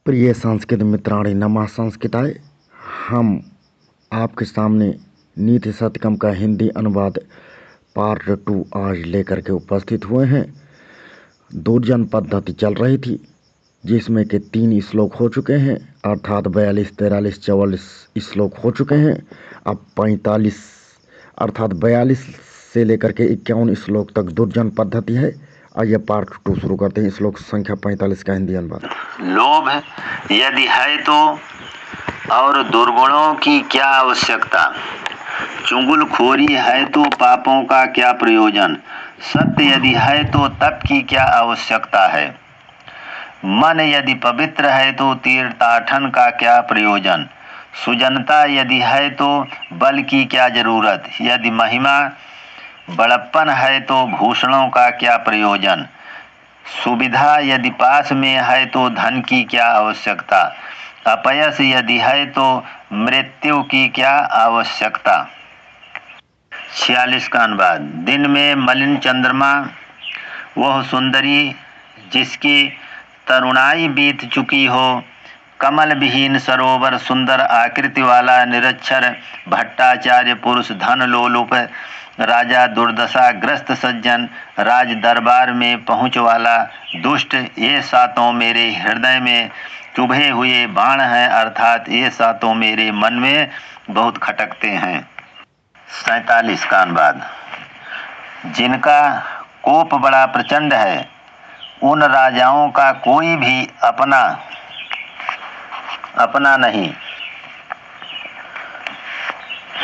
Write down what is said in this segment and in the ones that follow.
प्रिय संस्कृत मित्राणि नमः संस्कृताय। हम आपके सामने नीति शतकम का हिंदी अनुवाद पार्ट 2 आज लेकर के उपस्थित हुए हैं। दुर्जन पद्धति चल रही थी जिसमें के 3 श्लोक हो चुके हैं, अर्थात 42, 43, 44 श्लोक हो चुके हैं। अब 45 अर्थात 42 से लेकर के 51 श्लोक तक दुर्जन पद्धति है। आइए पार्ट 2 शुरू करते हैं। श्लोक संख्या 45 का हिंदी अनुवाद। लोभ यदि है तो और दुर्गुणों की क्या आवश्यकता। चुगलखोरी है तो पापों का क्या प्रयोजन। सत्य यदि है तो तप की क्या आवश्यकता है। मन यदि पवित्र है तो तीर्थाटन का क्या प्रयोजन। सुजनता यदि है तो बल की क्या जरूरत। यदि महिमा बड़प्पन है तो भूषणों का क्या प्रयोजन। सुविधा यदि पास में है तो धन की क्या आवश्यकता। अपयश यदि है तो मृत्यु की क्या आवश्यकता। 46 का अनुवाद। दिन में मलिन चंद्रमा वह सुंदरी जिसकी तरुणाई बीत चुकी हो। कमल विहीन सरोवर सुंदर आकृति वाला निरक्षर भट्टाचार्य पुरुष धन लोलुप राजा दुर्दशा ग्रस्त सज्जन राज दरबार में पहुँच वाला दुष्ट, ये सातों मेरे हृदय में चुभे हुए बाण हैं, अर्थात ये सातों मेरे मन में बहुत खटकते हैं। 47 का अनुवाद। जिनका कोप बड़ा प्रचंड है उन राजाओं का कोई भी अपना नहीं।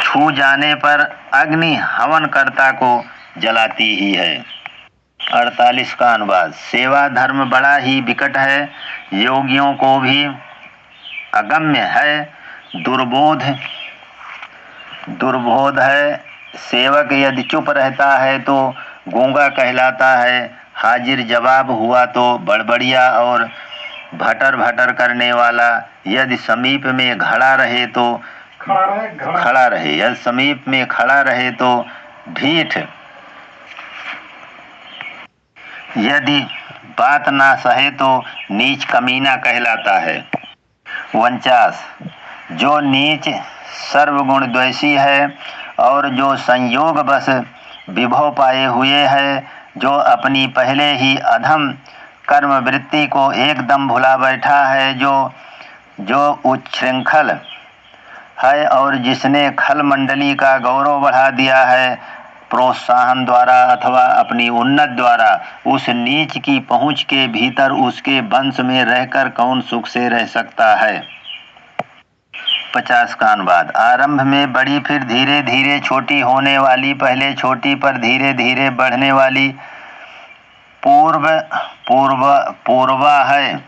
छू जाने पर अग्नि हवनकर्ता को जलाती ही है। 48 का अनुवाद। सेवा धर्म बड़ा ही विकट है, योगियों को भी अगम्य है। दुर्बोध है। सेवक यदि चुप रहता है तो गूंगा कहलाता है। हाजिर जवाब हुआ तो बड़बड़िया और भटर भटर करने वाला। यदि समीप में खड़ा रहे यदि समीप में खड़ा रहे तो ढीठ। यदि बात ना सहे तो नीच कमीना कहलाता है। 49। जो नीच सर्वगुण द्वेषी है और जो संयोग बस विभव पाए हुए है, जो अपनी पहले ही अधम कर्म वृत्ति को एकदम भुला बैठा है, जो उच्छृंखल है और जिसने खल मंडली का गौरव बढ़ा दिया है प्रोत्साहन द्वारा अथवा अपनी उन्नत द्वारा, उस नीच की पहुंच के भीतर उसके वंश में रहकर कौन सुख से रह सकता है। 50 का अनुवाद। आरंभ में बड़ी फिर धीरे धीरे छोटी होने वाली, पहले छोटी पर धीरे धीरे बढ़ने वाली पूर्वा है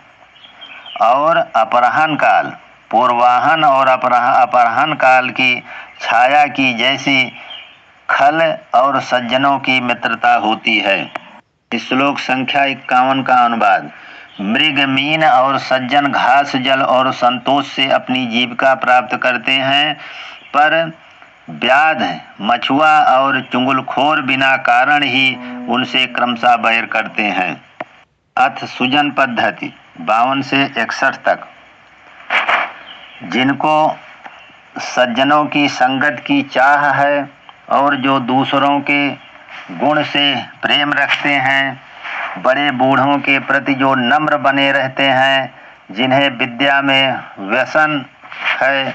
और अपराह्न काल, पूर्वाहन और अपराह्न काल की छाया की जैसी खल और सज्जनों की मित्रता होती है। श्लोक संख्या 51 का अनुवाद। मृग मीन और सज्जन घास जल और संतोष से अपनी जीविका प्राप्त करते हैं, पर व्याध मछुआ और चुगलखोर बिना कारण ही उनसे क्रमशः बैर करते हैं। अथ सुजन पद्धति 52 से 61 तक। जिनको सज्जनों की संगत की चाह है और जो दूसरों के गुण से प्रेम रखते हैं, बड़े बूढ़ों के प्रति जो नम्र बने रहते हैं, जिन्हें विद्या में व्यसन है,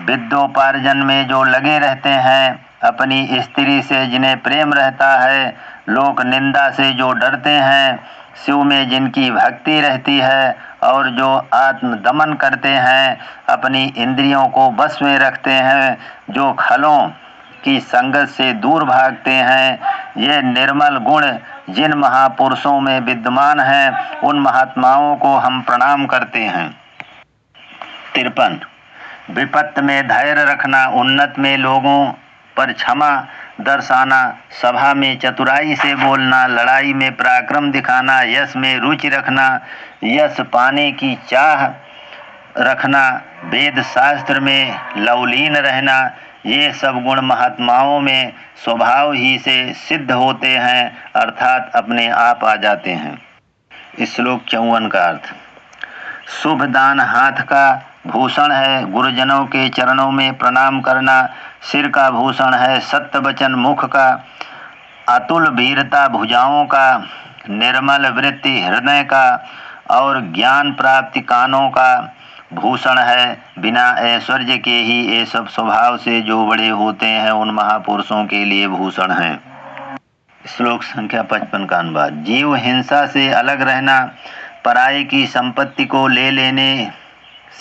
विद्योपार्जन में जो लगे रहते हैं, अपनी स्त्री से जिन्हें प्रेम रहता है, लोक निंदा से जो डरते हैं, शिव में जिनकी भक्ति रहती है और जो आत्मदमन करते हैं, अपनी इंद्रियों को बस में रखते हैं, जो खलों की संगत से दूर भागते हैं, ये निर्मल गुण जिन महापुरुषों में विद्यमान हैं, उन महात्माओं को हम प्रणाम करते हैं। 53। विपत्त में धैर्य रखना, उन्नत में लोगों पर क्षमा दर्शाना, सभा में चतुराई से बोलना, लड़ाई में पराक्रम दिखाना, यश में रुचि रखना, यश पाने की चाह रखना, वेद शास्त्र में लवलीन रहना, ये सब गुण महात्माओं में स्वभाव ही से सिद्ध होते हैं, अर्थात अपने आप आ जाते हैं। श्लोक 54 का अर्थ। शुभ दान हाथ का भूषण है, गुरुजनों के चरणों में प्रणाम करना सिर का भूषण है, सत्य वचन मुख का, अतुल वीरता भुजाओं का, निर्मल वृत्ति हृदय का और ज्ञान प्राप्ति कानों का भूषण है। बिना ऐश्वर्य के ही ये सब स्वभाव से जो बड़े होते हैं उन महापुरुषों के लिए भूषण है। श्लोक संख्या 55 का अनुवाद। जीव हिंसा से अलग रहना, पराये की संपत्ति को ले लेने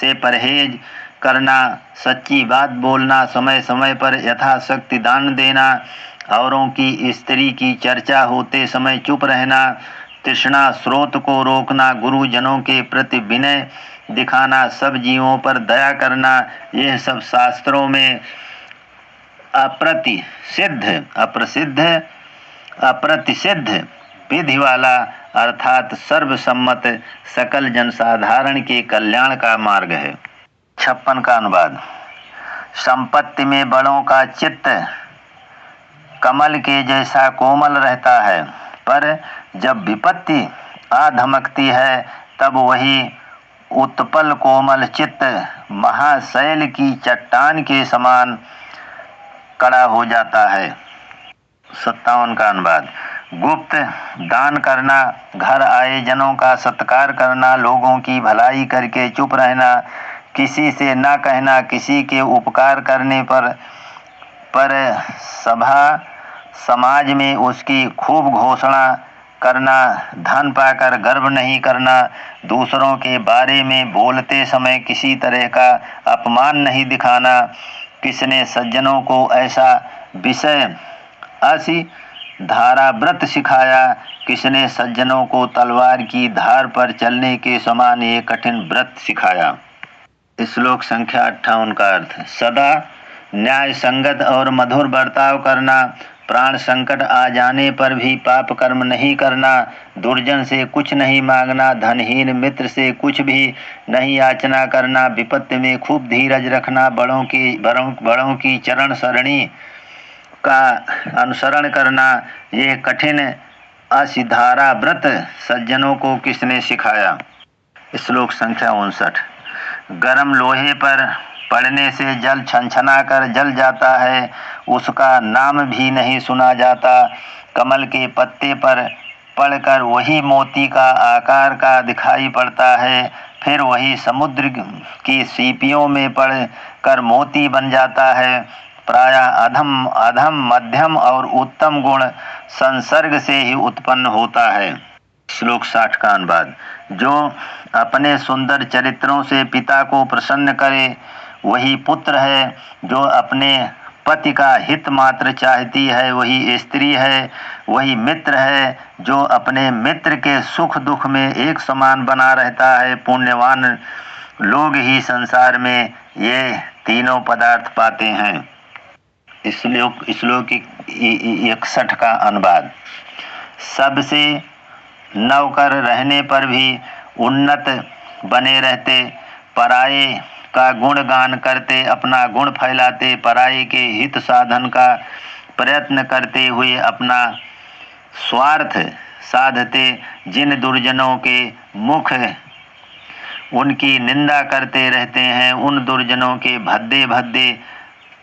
से परहेज करना, सच्ची बात बोलना, समय समय पर यथाशक्ति दान देना, औरों की स्त्री की चर्चा होते समय चुप रहना, तृष्णा स्रोत को रोकना, गुरुजनों के प्रति विनय दिखाना, सब जीवों पर दया करना, यह सब शास्त्रों में अप्रतिसिद्ध विधि वाला अर्थात सर्वसम्मत सकल जनसाधारण के कल्याण का मार्ग है। 56 का अनुवाद। संपत्ति में बड़ों का चित्त कमल के जैसा कोमल रहता है, पर जब विपत्ति आ धमकती है तब वही उत्पल कोमल चित्त महाशैल की चट्टान के समान कड़ा हो जाता है। 57 का अनुवाद। गुप्त दान करना, घर आए जनों का सत्कार करना, लोगों की भलाई करके चुप रहना, किसी से न कहना, किसी के उपकार करने पर सभा समाज में उसकी खूब घोषणा करना, धन पाकर गर्व नहीं करना, दूसरों के बारे में बोलते समय किसी तरह का अपमान नहीं दिखाना, किसने सज्जनों को ऐसा विषय असी धारा व्रत सिखाया, किसने सज्जनों को तलवार की धार पर चलने के समान ये कठिन व्रत सिखाया। श्लोक संख्या 58 का अर्थ। सदा न्याय संगत और मधुर बर्ताव करना, प्राण संकट आ जाने पर भी पाप कर्म नहीं करना, दुर्जन से कुछ नहीं मांगना, धनहीन मित्र से कुछ भी नहीं याचना करना, विपत्ति में खूब धीरज रखना, बड़ों की चरण सरणी का अनुसरण करना, यह कठिन असिधारा व्रत सज्जनों को किसने सिखाया। श्लोक संख्या 59। गरम लोहे पर पड़ने से जल छनछना कर जल जाता है, उसका नाम भी नहीं सुना जाता, कमल के पत्ते पर पड़कर वही मोती का आकार का दिखाई पड़ता है, फिर वही समुद्र की सीपियों में पड़कर मोती बन जाता है। प्रायः अधम मध्यम और उत्तम गुण संसर्ग से ही उत्पन्न होता है। श्लोक 60 का अनुवाद। जो अपने सुंदर चरित्रों से पिता को प्रसन्न करे वही पुत्र है, जो अपने पति का हित मात्र चाहती है वही स्त्री है, वही मित्र है, जो अपने मित्र के सुख दुख में एक समान बना रहता है। पुण्यवान लोग ही संसार में ये तीनों पदार्थ पाते हैं। श्लोक 61 का अनुवाद। सबसे नौकर रहने पर भी उन्नत बने रहते, पराये का गुणगान करते, अपना गुण फैलाते, पराये के हित साधन का प्रयत्न करते हुए अपना स्वार्थ साधते, जिन दुर्जनों के मुख उनकी निंदा करते रहते हैं, उन दुर्जनों के भद्दे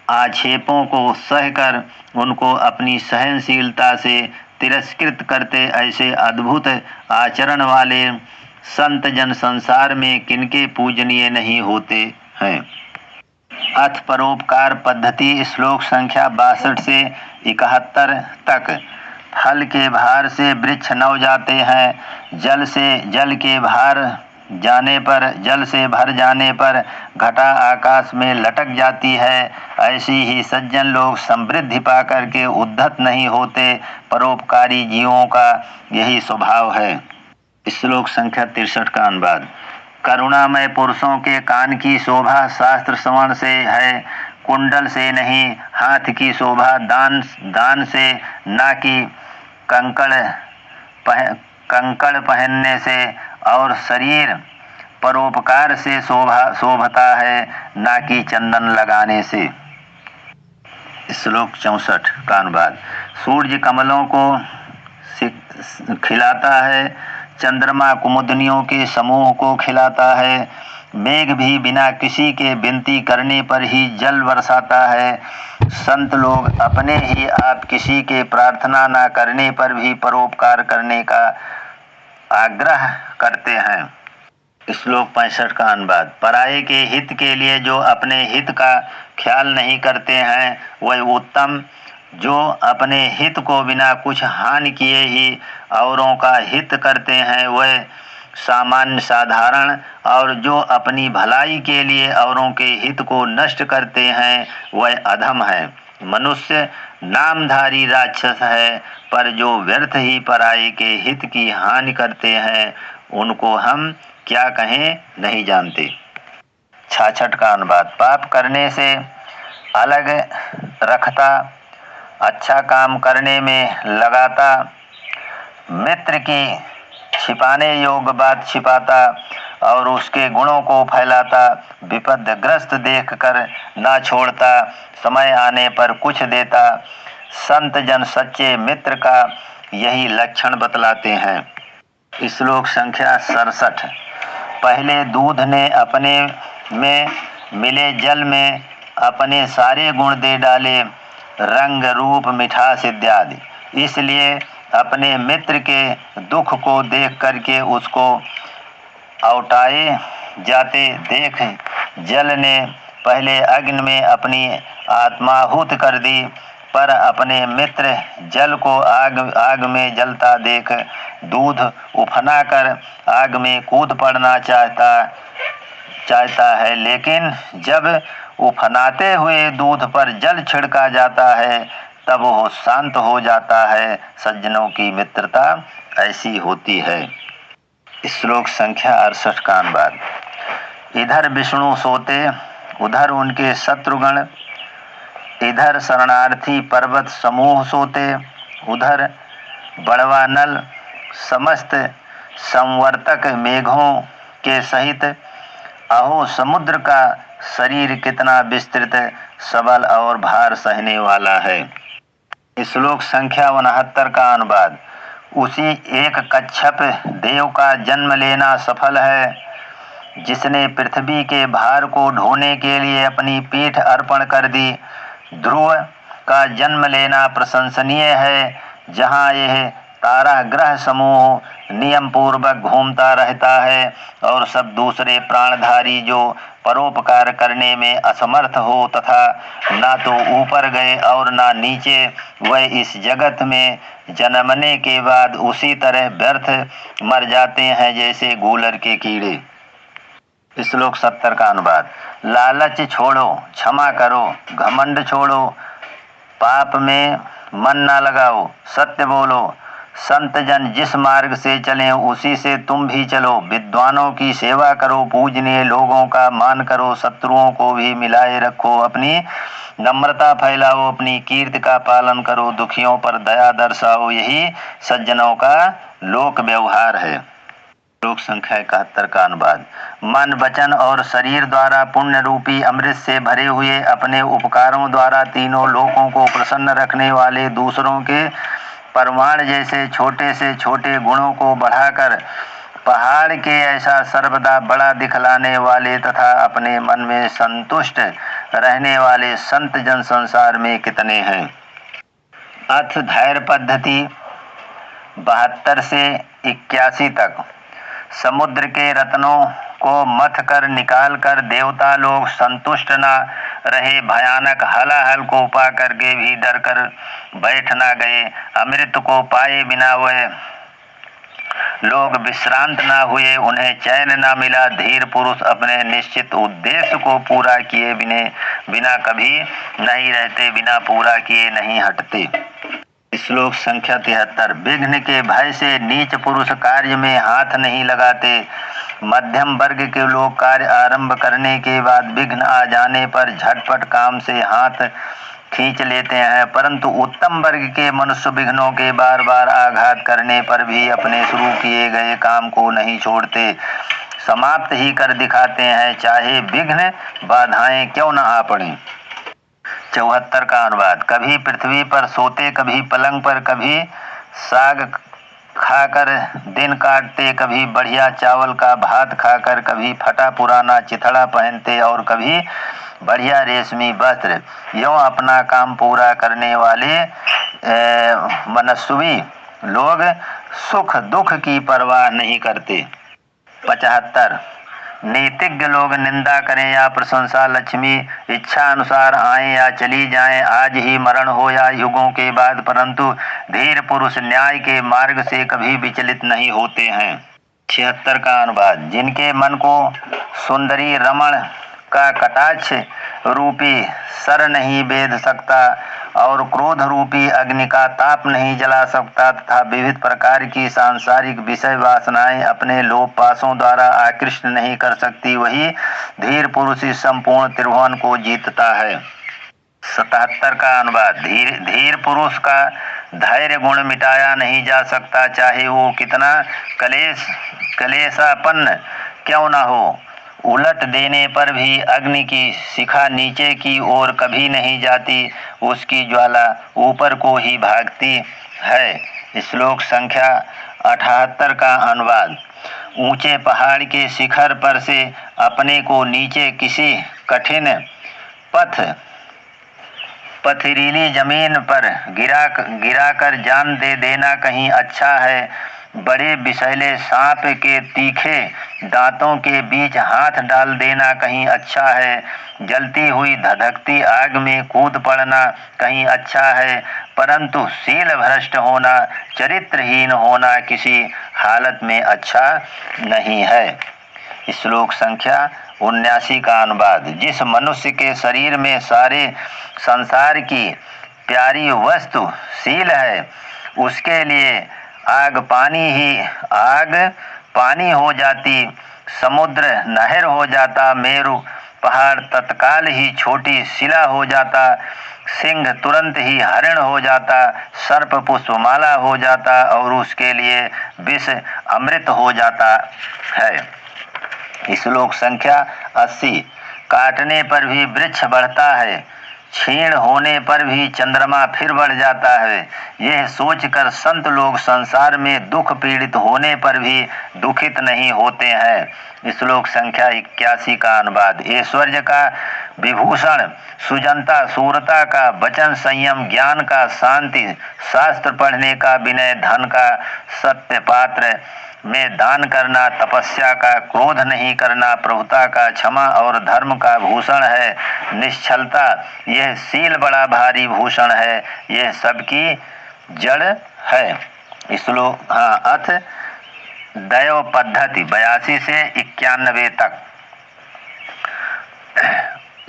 आक्षेपों को सहकर उनको अपनी सहनशीलता से तिरस्कृत करते, ऐसे अद्भुत आचरण वाले संत जन संसार में किनके पूजनीय नहीं होते हैं। अथ परोपकार पद्धति। श्लोक संख्या 62 से 71 तक। फल के भार से वृक्ष नव जाते हैं, जल से भर जाने पर घटा आकाश में लटक जाती है, ऐसी ही सज्जन लोग समृद्धि पाकर के उद्धत नहीं होते। परोपकारी जीवों का यही स्वभाव है। श्लोक संख्या 63 का अनुवाद। करुणामय पुरुषों के कान की शोभा शास्त्र श्रवण से है, कुंडल से नहीं। हाथ की शोभा दान से, ना कि कंकड़ पहनने से, और शरीर परोपकार से शोभता है, ना कि चंदन लगाने से। श्लोक 64 का अनुवाद। सूर्य कमलों को खिलाता है, चंद्रमा कुमुदनियों के समूह को खिलाता है। मेघ भी बिना किसी के विनती करने पर ही जल बरसाता है। संत लोग अपने ही आप किसी के प्रार्थना न करने पर भी परोपकार करने का आग्रह करते हैं। श्लोक 65 का अनुवाद। पराये के हित के लिए जो अपने हित का ख्याल नहीं करते हैं वह उत्तम, जो अपने हित को बिना कुछ हानि किए ही औरों का हित करते हैं वह सामान्य साधारण, और जो अपनी भलाई के लिए औरों के हित को नष्ट करते हैं वह अधम है। मनुष्य नामधारी राक्षस है, पर जो व्यर्थ ही पराये के हित की हानि करते हैं उनको हम क्या कहें नहीं जानते। 66 का अनुवाद। पाप करने से अलग रखता, अच्छा काम करने में लगाता, मित्र की छिपाने योग्य बात छिपाता और उसके गुणों को फैलाता, विपदग्रस्त देखकर ना छोड़ता, समय आने पर कुछ देता। संत जन सच्चे मित्र का यही लक्षण बतलाते हैं। श्लोक संख्या 67। पहले दूध ने अपने में मिले जल में अपने सारे गुण दे डाले, रंग रूप मिठास इत्यादि, इसलिए अपने मित्र के दुख को देख करके उसको औटाए जाते देख जल ने पहले अग्नि में अपनी आत्माहुति कर दी, पर अपने मित्र जल को आग में जलता देख दूध उफना कर आग में कूद पड़ना चाहता है, लेकिन जब उफनाते हुए दूध पर जल छिड़का जाता है तब वो शांत हो जाता है। सज्जनों की मित्रता ऐसी होती है। श्लोक संख्या 68 का अनुवाद। इधर विष्णु सोते, उधर उनके शत्रुगण, इधर शरणार्थी पर्वत समूह सोते, उधर बड़वा नल समस्त संवर्तक मेघों के सहित। अहो समुद्र का शरीर कितना विस्तृत, सबल और भार सहने वाला है। श्लोक संख्या 69 का अनुवाद। उसी एक कच्छप देव का जन्म लेना सफल है, जिसने पृथ्वी के भार को ढोने के लिए अपनी पीठ अर्पण कर दी। ध्रुव का जन्म लेना प्रशंसनीय है, जहाँ यह तारा ग्रह समूह नियम पूर्वक घूमता रहता है और सब दूसरे प्राणधारी जो परोपकार करने में असमर्थ हो तथा ना तो ऊपर गए और ना नीचे, वह इस जगत में जन्मने के बाद उसी तरह व्यर्थ मर जाते हैं जैसे गूलर के कीड़े। श्लोक 70 का अनुवाद। लालच छोड़ो, क्षमा करो, घमंड छोड़ो, पाप में मन ना लगाओ, सत्य बोलो। संत जन जिस मार्ग से चलें उसी से तुम भी चलो। विद्वानों की सेवा करो, पूजनीय लोगों का मान करो, शत्रुओं को भी मिलाए रखो, अपनी नम्रता फैलाओ, अपनी कीर्ति का पालन करो, दुखियों पर दया दर्शाओ, यही सज्जनों का लोक व्यवहार है। श्लोक संख्या 71 का अनुवाद। मन वचन और शरीर द्वारा पुण्य रूपी अमृत से भरे हुए अपने उपकारों द्वारा तीनों लोकों को प्रसन्न रखने वाले, दूसरों के परमाणु जैसे छोटे से छोटे गुणों को बढ़ाकर पहाड़ के ऐसा सर्वदा बड़ा दिखलाने वाले तथा अपने मन में संतुष्ट रहने वाले संत जन संसार में कितने हैं। अथ धैर्य पद्धति 72 से 81 तक। समुद्र के रत्नों को मथ कर निकाल कर देवता लोग संतुष्ट न रहे, भयानक हलाहल को पा करके भी डर कर बैठ न गए, अमृत को पाए बिना वह लोग विश्रांत न हुए, उन्हें चैन न मिला। धीर पुरुष अपने निश्चित उद्देश्य को पूरा किए बिना कभी नहीं रहते, बिना पूरा किए नहीं हटते। श्लोक संख्या 73। विघ्न के भय से नीच पुरुष कार्य में हाथ नहीं लगाते। मध्यम वर्ग के लोग कार्य आरंभ करने के बाद विघ्न आ जाने पर झटपट काम से हाथ खींच लेते हैं, परंतु उत्तम वर्ग के मनुष्य विघ्नों के बार बार आघात करने पर भी अपने शुरू किए गए काम को नहीं छोड़ते, समाप्त ही कर दिखाते हैं, चाहे विघ्न बाधाएं क्यों न आ पड़े। 74 का अनुवाद। कभी पृथ्वी पर सोते, कभी पलंग पर, कभी साग खाकर दिन काटते, कभी बढ़िया चावल का भात खाकर, कभी फटा पुराना चिथड़ा पहनते और कभी बढ़िया रेशमी वस्त्र। यूं अपना काम पूरा करने वाले मनस्वी लोग सुख दुख की परवाह नहीं करते। 75 नीतिज्ञ लोग निंदा करें या प्रशंसा लक्ष्मी इच्छा अनुसार आए या चली जाएं, आज ही मरण हो या युगों के बाद, परंतु धीर पुरुष न्याय के मार्ग से कभी विचलित नहीं होते हैं। 76 का अनुवाद। जिनके मन को सुंदरी रमण का कटाक्ष रूपी सर नहीं बेध सकता और क्रोध रूपी अग्नि का ताप नहीं जला सकता तथा विविध प्रकार की सांसारिक विषय वासनाएं अपने लोभ पाशों द्वारा आकृष्ट नहीं कर सकती, वही धीर पुरुष इस संपूर्ण त्रिभुवन को जीतता है। 77 का अनुवाद। धीर पुरुष का धैर्य गुण मिटाया नहीं जा सकता, चाहे वो कितना कलेशापन्न क्यों न हो। उलट देने पर भी अग्नि की शिखा नीचे की ओर कभी नहीं जाती, उसकी ज्वाला ऊपर को ही भागती है। श्लोक संख्या 78 का अनुवाद। ऊंचे पहाड़ के शिखर पर से अपने को नीचे किसी कठिन पथरीली जमीन पर गिराकर जान दे देना कहीं अच्छा है। बड़े विषैले सांप के तीखे दांतों के बीच हाथ डाल देना कहीं अच्छा है। जलती हुई धधकती आग में कूद पड़ना कहीं अच्छा है, परंतु शील भ्रष्ट होना, चरित्रहीन होना किसी हालत में अच्छा नहीं है। श्लोक संख्या 79 का अनुवाद। जिस मनुष्य के शरीर में सारे संसार की प्यारी वस्तु शील है, उसके लिए आग पानी हो जाती, समुद्र नहर हो जाता, मेरु पहाड़ तत्काल ही छोटी शिला हो जाता, सिंह तुरंत ही हरिण हो जाता, सर्प पुष्पमाला हो जाता और उसके लिए विष अमृत हो जाता है। श्लोक संख्या 80। काटने पर भी वृक्ष बढ़ता है, क्षीण होने पर भी चंद्रमा फिर बढ़ जाता है। यह सोचकर संत लोग संसार में दुख पीड़ित होने पर भी दुखित नहीं होते हैं। श्लोक संख्या 81 का अनुवाद। ऐश्वर्य का विभूषण सुजनता, सूरता का वचन संयम, ज्ञान का शांति, शास्त्र पढ़ने का विनय, धन का सत्य, पात्र में दान करना, तपस्या का, क्रोध नहीं करना, प्रभुता का, क्षमा और धर्म का भूषण है। निश्चलता यह शील बड़ा भारी भूषण है, यह सबकी जड़ है। श्लोक अथ दैव पद्धति 82 से 91 तक।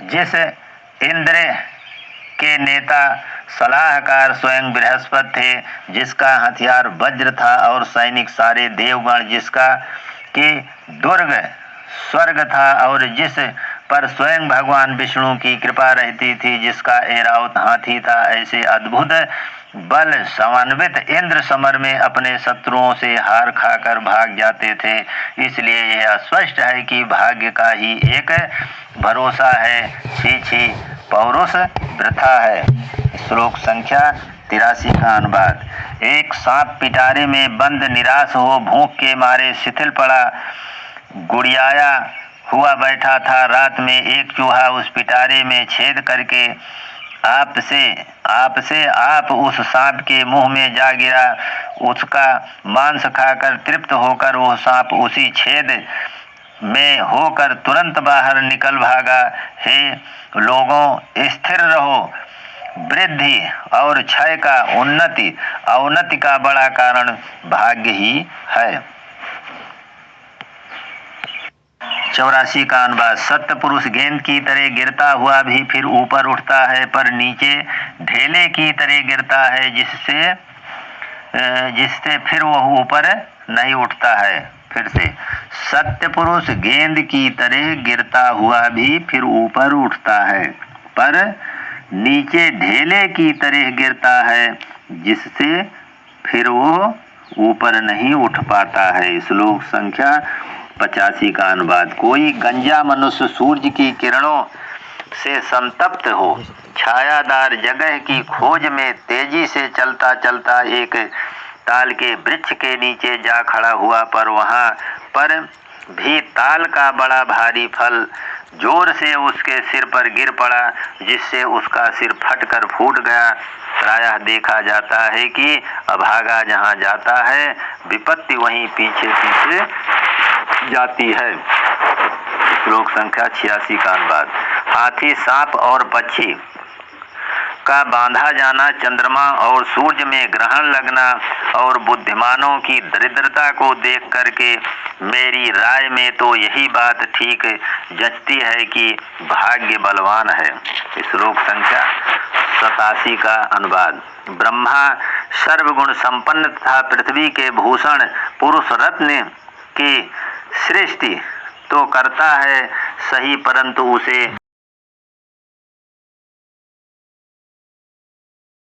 जिस इंद्र के नेता सलाहकार स्वयं बृहस्पति थे, जिसका हथियार वज्र था और सैनिक सारे देवगण, जिसका कि दुर्ग स्वर्ग था और जिस पर स्वयं भगवान विष्णु की कृपा रहती थी, जिसका ऐरावत हाथी था, ऐसे अद्भुत बल समन्वित इंद्र समर में अपने शत्रुओं से हार खाकर भाग जाते थे। इसलिए यह स्पष्ट है कि भाग्य का ही एक भरोसा है, छी पौरुष वृथा है। श्लोक संख्या 83 का अनुवाद। एक सांप पिटारे में बंद निराश हो भूख के मारे शिथिल पड़ा गुड़ियाया हुआ बैठा था। रात में एक चूहा उस पिटारे में छेद करके आप उस सांप के मुंह में जा गिरा। उसका मांस खाकर तृप्त होकर वह सांप उसी छेद में होकर तुरंत बाहर निकल भागा। हे लोगों, स्थिर रहो। वृद्धि और क्षय का अवनति का बड़ा कारण भाग्य ही है। 84 का अनुवाद। सत्य पुरुष गेंद की तरह गिरता हुआ भी फिर ऊपर उठता है, पर नीचे ढेले की तरह गिरता है, जिससे फिर वह ऊपर नहीं उठता है। फिर से, सत्य पुरुष गेंद की तरह गिरता हुआ भी फिर ऊपर उठता है, पर नीचे ढेले की तरह गिरता है, जिससे फिर वो ऊपर नहीं उठ पाता है। श्लोक संख्या 85 का अनुवाद। कोई गंजा मनुष्य सूर्य की किरणों से संतप्त हो छायादार जगह की खोज में तेजी से चलता चलता एक ताल के वृक्ष के नीचे जा खड़ा हुआ, पर वहां पर भी ताल का बड़ा भारी फल जोर से उसके सिर पर गिर पड़ा, जिससे उसका सिर फटकर फूट गया। प्रायः देखा जाता है कि अभागा जहाँ जाता है, विपत्ति वहीं पीछे पीछे जाती है। श्लोक संख्या 86 का अनुवाद। हाथी, सांप और पक्षी का बांधा जाना, चंद्रमा और सूर्य में ग्रहण लगना और बुद्धिमानों की दरिद्रता को देख करके मेरी राय में तो यही बात ठीक जचती है कि भाग्य बलवान है। श्लोक संख्या 87 का अनुवाद। ब्रह्मा सर्वगुण संपन्न तथा पृथ्वी के भूषण पुरुष रत्न की सृष्टि तो करता है सही, परंतु उसे